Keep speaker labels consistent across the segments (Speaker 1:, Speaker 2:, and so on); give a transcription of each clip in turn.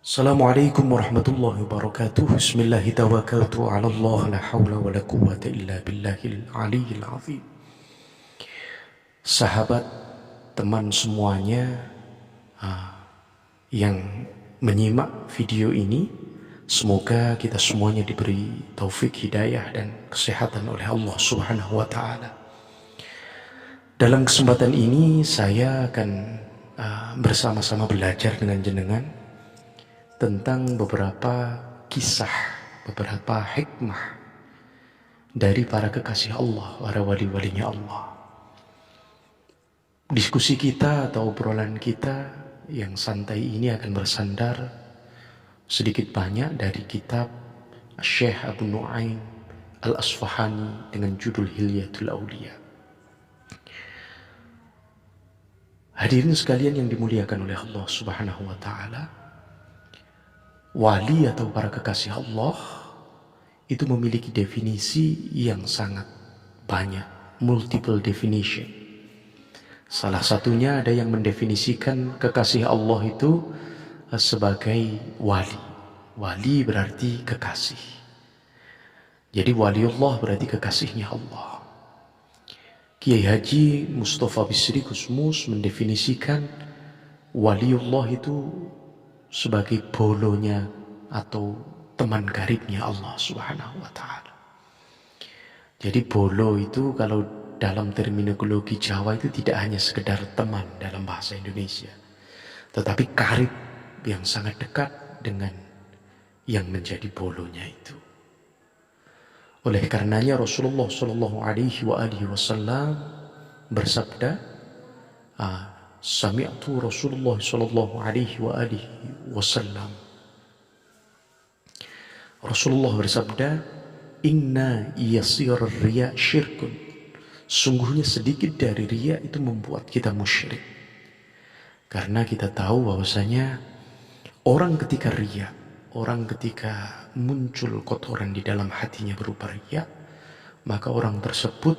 Speaker 1: Assalamualaikum warahmatullahi wabarakatuh. Bismillahi tawakkaltu ala Allah, la hawla wa la quwwata illa billahil aliyyil azim. Sahabat, teman semuanya yang menyimak video ini, semoga kita semuanya diberi taufik hidayah dan kesehatan oleh Allah Subhanahu wa taala. Dalam kesempatan ini saya akan bersama-sama belajar dengan jenengan tentang beberapa kisah, beberapa hikmah dari para kekasih Allah, para wali-walinya Allah. Diskusi kita atau obrolan kita yang santai ini akan bersandar sedikit banyak dari kitab Syekh Abu Nu'aim Al-Asfahani dengan judul Hilyatul Auliya. Hadirin sekalian yang dimuliakan oleh Allah Subhanahu wa taala, wali atau para kekasih Allah itu memiliki definisi yang sangat banyak, multiple definition. Salah satunya ada yang mendefinisikan kekasih Allah itu sebagai wali. Wali berarti kekasih. Jadi waliullah berarti kekasihnya Allah. Kiai Haji Mustafa Bisri Gusmus mendefinisikan waliullah itu sebagai bolonya atau teman karibnya Allah Subhanahu wa taala. Jadi bolo itu kalau dalam terminologi Jawa itu tidak hanya sekedar teman dalam bahasa Indonesia, tetapi karib yang sangat dekat dengan yang menjadi bolonya itu. Oleh karenanya Rasulullah Shallallahu Alaihi Wasallam bersabda, Sami'tu Rasulullah Sallallahu Alaihi Wasallam. Rasulullah bersabda, Inna yasir riya syirkun. Sungguhnya sedikit dari riya itu membuat kita musyrik. Karena kita tahu bahwasanya orang ketika riya, orang ketika muncul kotoran di dalam hatinya berupa riya, maka orang tersebut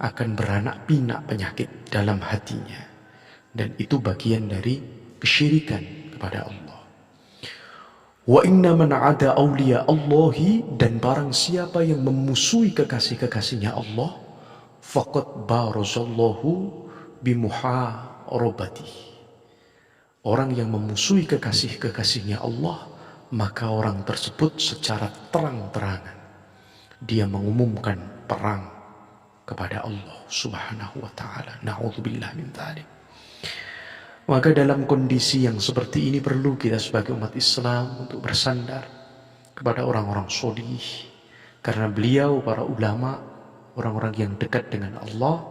Speaker 1: akan beranak pinak penyakit dalam hatinya. Dan itu bagian dari kesyirikan kepada Allah. Wa inna man ada awliya Allahi, dan barang siapa yang memusuhi kekasih-kekasihnya Allah, faqad barazallahu bimuharabati. Orang yang memusuhi kekasih-kekasihnya Allah, maka orang tersebut secara terang-terangan dia mengumumkan perang kepada Allah Subhanahu wa taala. Na'udzubillah min dzalik. Maka dalam kondisi yang seperti ini perlu kita sebagai umat Islam untuk bersandar kepada orang-orang sholih. Karena beliau, para ulama, orang-orang yang dekat dengan Allah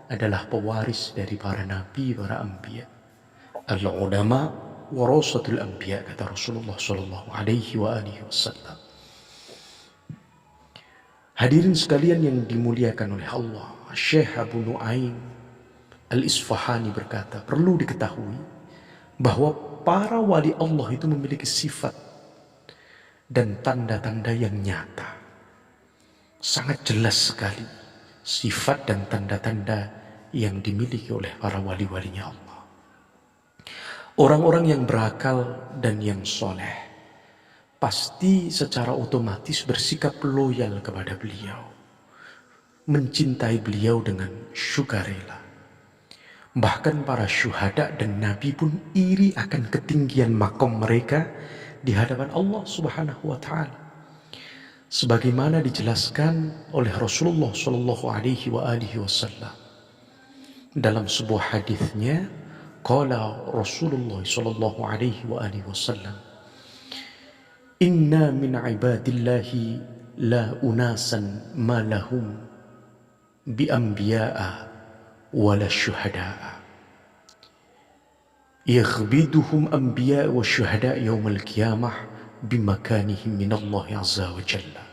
Speaker 1: adalah pewaris dari para nabi, para anbiya. Al-ulama warasatul anbiya, kata Rasulullah Sallallahu Alaihi Wasallam. Hadirin sekalian yang dimuliakan oleh Allah, Syekh Abu Nu'aim Al-Isfahani berkata, perlu diketahui bahwa para wali Allah itu memiliki sifat dan tanda-tanda yang nyata. Sangat jelas sekali sifat dan tanda-tanda yang dimiliki oleh para wali-walinya Allah. Orang-orang yang berakal dan yang soleh pasti secara otomatis bersikap loyal kepada beliau, mencintai beliau dengan sukarela. Bahkan para syuhada dan nabi pun iri akan ketinggian makom mereka di hadapan Allah Subhanahu wa taala. Sebagaimana dijelaskan oleh Rasulullah Shallallahu Alaihi Wasallam dalam sebuah hadisnya, qala Rasulullah Shallallahu Alaihi Wasallam, Inna min ibadillahi la unasan ma lahum bi anbiya'a wala syuhada'a yaghbiduhum anbiya wa syuhada' yawmal qiyamah bimakanihim minallahi azza wa jalla.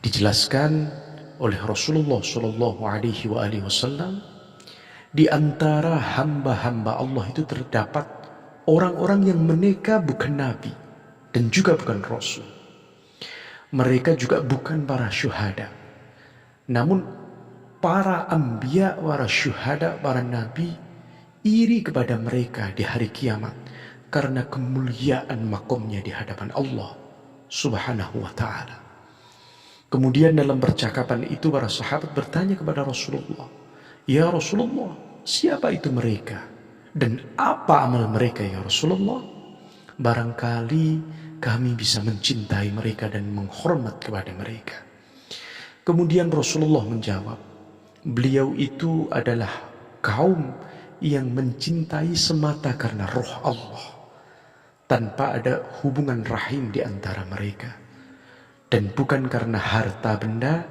Speaker 1: Dijelaskan oleh Rasulullah Shallallahu Alaihi Wasallam, di antara hamba-hamba Allah itu terdapat orang-orang yang mereka bukan nabi dan juga bukan rasul. Mereka juga bukan para syuhada. Namun para anbiya, para syuhada, para nabi iri kepada mereka di hari kiamat karena kemuliaan makomnya di hadapan Allah Subhanahu wa ta'ala. Kemudian dalam percakapan itu para sahabat bertanya kepada Rasulullah, "Ya Rasulullah, siapa itu mereka? Dan apa amal mereka ya Rasulullah? Barangkali kami bisa mencintai mereka dan menghormat kepada mereka." Kemudian Rasulullah menjawab, beliau itu adalah kaum yang mencintai semata karena roh Allah, tanpa ada hubungan rahim di antara mereka, dan bukan karena harta benda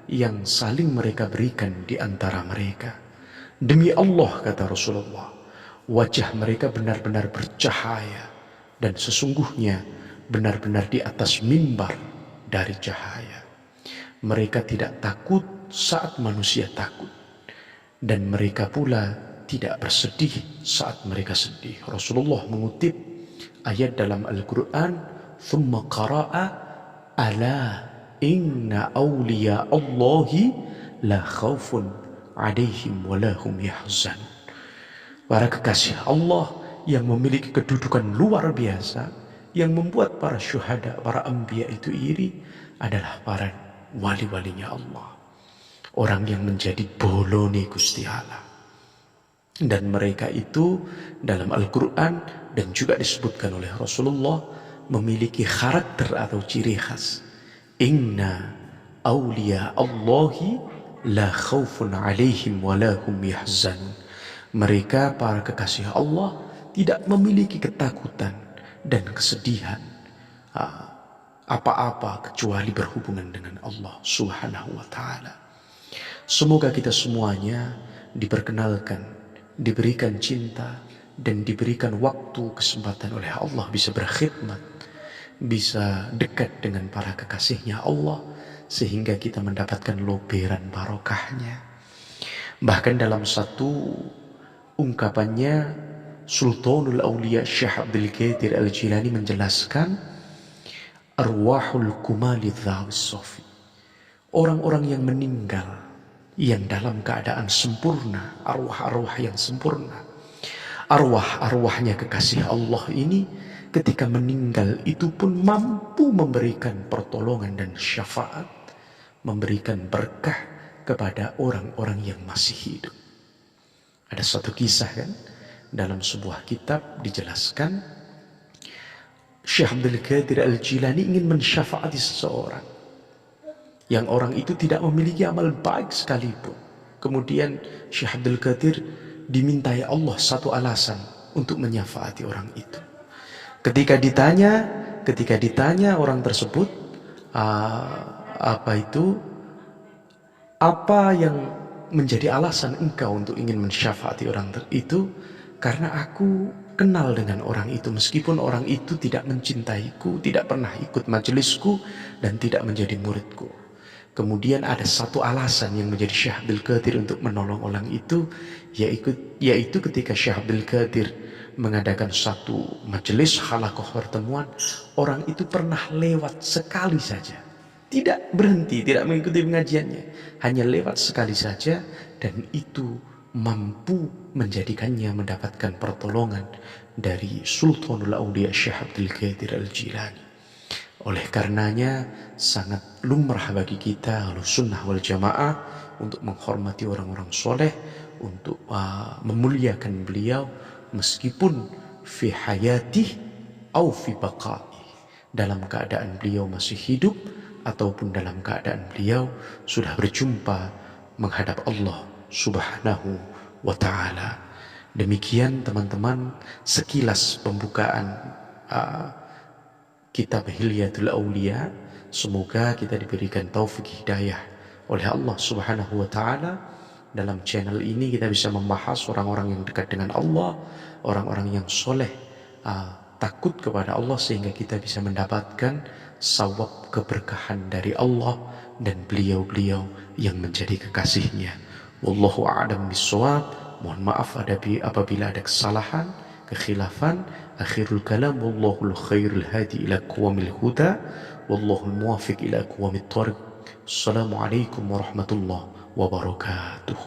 Speaker 1: yang saling mereka berikan di antara mereka. Demi Allah, kata Rasulullah, wajah mereka benar-benar bercahaya, dan sesungguhnya benar-benar di atas mimbar dari cahaya. Mereka tidak takut saat manusia takut, dan mereka pula tidak bersedih saat mereka sedih. Rasulullah mengutip ayat dalam Al-Quran, "Thumma qara'a ala inna awliya Allahi la khawfun alaihim wa lahum yahzanun." Para kekasih Allah yang memiliki kedudukan luar biasa, yang membuat para syuhada, para anbiya itu iri, adalah para wali-walinya Allah, orang yang menjadi bolone Gusti Allah. Dan mereka itu dalam Al-Quran dan juga disebutkan oleh Rasulullah memiliki karakter atau ciri khas. Inna awliya Allahi la khawfun alaihim wa lahum yahzanun. Mereka para kekasih Allah tidak memiliki ketakutan dan kesedihan apa-apa kecuali berhubungan dengan Allah Subhanahu wa ta'ala. Semoga kita semuanya diperkenalkan, diberikan cinta, dan diberikan waktu kesempatan oleh Allah bisa berkhidmat, bisa dekat dengan para kekasihnya Allah, sehingga kita mendapatkan loberan barokahnya. Bahkan dalam satu ungkapannya, Sultanul Aulia Syekh Abdul Qadir Al-Jilani menjelaskan, arwahul kumali dhawis sofi, orang-orang yang meninggal yang dalam keadaan sempurna, arwah-arwah yang sempurna, arwah-arwahnya kekasih Allah ini ketika meninggal itu pun mampu memberikan pertolongan dan syafaat, memberikan berkah kepada orang-orang yang masih hidup. Ada satu kisah kan, dalam sebuah kitab dijelaskan, Syekh Abdul Qadir Al-Jilani ingin mensyafaati seseorang yang orang itu tidak memiliki amal baik sekalipun. Kemudian Syekh Abdul Qadir dimintai Allah satu alasan untuk menyafaati orang itu. Ketika ditanya orang tersebut, apa yang menjadi alasan engkau untuk ingin mensyafaati orang itu? Karena aku kenal dengan orang itu, meskipun orang itu tidak mencintaiku, tidak pernah ikut majelisku, dan tidak menjadi muridku. Kemudian ada satu alasan yang menjadi Syekh Abdul Qadir untuk menolong orang itu, yaitu ketika Syekh Abdul Qadir mengadakan satu majelis halaqah pertemuan, orang itu pernah lewat sekali saja, tidak berhenti, tidak mengikuti pengajiannya, hanya lewat sekali saja, dan itu mampu menjadikannya mendapatkan pertolongan dari Sultanul Aulia Syekh Abdul Qadir Al-Jilani. Oleh karenanya sangat lumrah bagi kita Ahlussunnah wal Jamaah untuk menghormati orang-orang soleh, untuk memuliakan beliau meskipun fi hayatih au fi baqaih, dalam keadaan beliau masih hidup ataupun dalam keadaan beliau sudah berjumpa menghadap Allah Subhanahu wa ta'ala. Demikian teman-teman sekilas pembukaan kitab Hilyatul Aulia. Semoga kita diberikan taufik hidayah oleh Allah Subhanahu wa ta'ala. Dalam channel ini kita bisa membahas orang-orang yang dekat dengan Allah, orang-orang yang soleh, takut kepada Allah, sehingga kita bisa mendapatkan sawab keberkahan dari Allah dan beliau-beliau yang menjadi kekasihnya. Wallahu a'lam bishawab. Mohon maaf apabila ada kesalahan, kekhilafan. Akhirul kalam, wallahul khairul hadi ila aqwamil huda, wallahul muwafiq ila aqwamit thariq. Assalamualaikum warahmatullahi wabarakatuh.